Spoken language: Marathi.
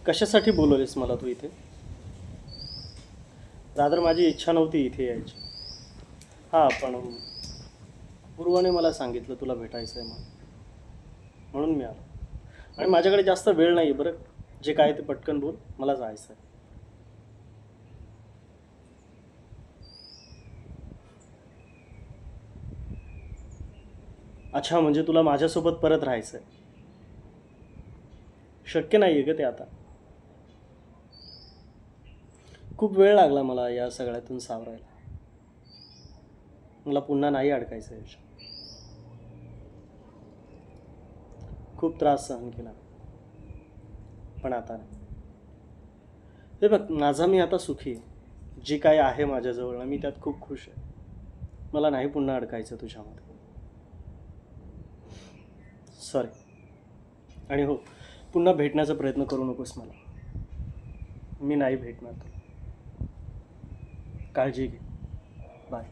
कशासाठी बोलवलेस मला तू इथे? रादर माझी इच्छा नव्हती इथे यायची. हां, पण पूर्वाने मला सांगितलं तुला भेटायचं आहे म्हणून मी आलो. आणि माझ्याकडे जास्त वेळ नाही आहे बरं. जे काय ते पटकन बोल, मला जायचं आहे. अच्छा, म्हणजे तुला माझ्यासोबत परत राहायचं आहे. शक्य नाही आहे गं ते आता. खूप वेळ लागला मला या सगळ्यातून सावरायला. मला पुन्हा नाही अडकायचं याच्यात. खूप त्रास सहन केला, पण आता नाही. हे बघ, माझा मी आता सुखी आहे. जे काही आहे माझ्याजवळ मी त्यात खूप खुश आहे. मला नाही पुन्हा अडकायचं तुझ्यामध्ये. सॉरी. आणि हो, पुन्हा भेटण्याचा प्रयत्न करू नकोस मला. मी नाही भेटणार तुला. काळजी घे. बाय.